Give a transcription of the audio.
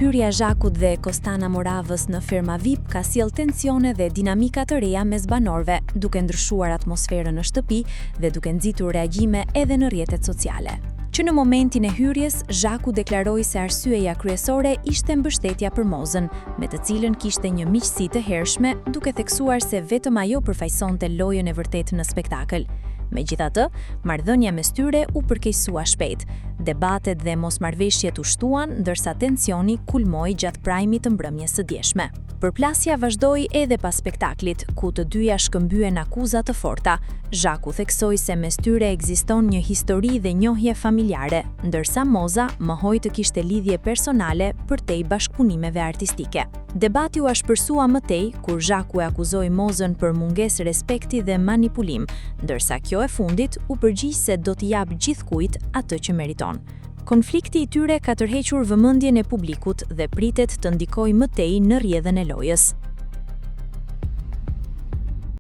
Hyrja e Zhakut dhe Kostana Moravës në firma VIP ka sjell tensione dhe dinamika të reja mes banorëve, duke ndryshuar atmosferën në shtëpi dhe duke nxitur reagjime edhe në rrjetet sociale. Që në momentin e hyrjes, Zhaku deklaroi se arsyeja kryesore ishte mbështetja për Mozën, me të cilën kishte një miqësi të hershme, duke theksuar se vetëm ajo përfaqësonte lojën e vërtetë në spektakël. Megjithatë, marrëdhënia mes tyre u përkeqësua shpejt. Debatet dhe mosmarrëveshjet u shtuan, ndërsa tensioni kulmoi gjatë prajmit të mbrëmjes së djeshme. Përplasja vazhdoi edhe pas spektaklit, ku të dyja shkëmbyen akuza të forta. Zhaku theksoi se mes tyre ekziston një histori dhe njohje familjare, ndërsa Moza mohoi të kishte lidhje personale përtej bashkëpunimeve artistike. Debati u ashpërsua mëtej kur Zhaku e akuzoi Mozën për mungesë respekti dhe manipulim, ndërsa kjo e fundit u përgjigj se do t'i jap gjithkujt atë që meriton. Konflikti i tyre ka tërhequr vëmendjen e publikut dhe pritet të ndikojë mëtej në rrjedhën e lojës.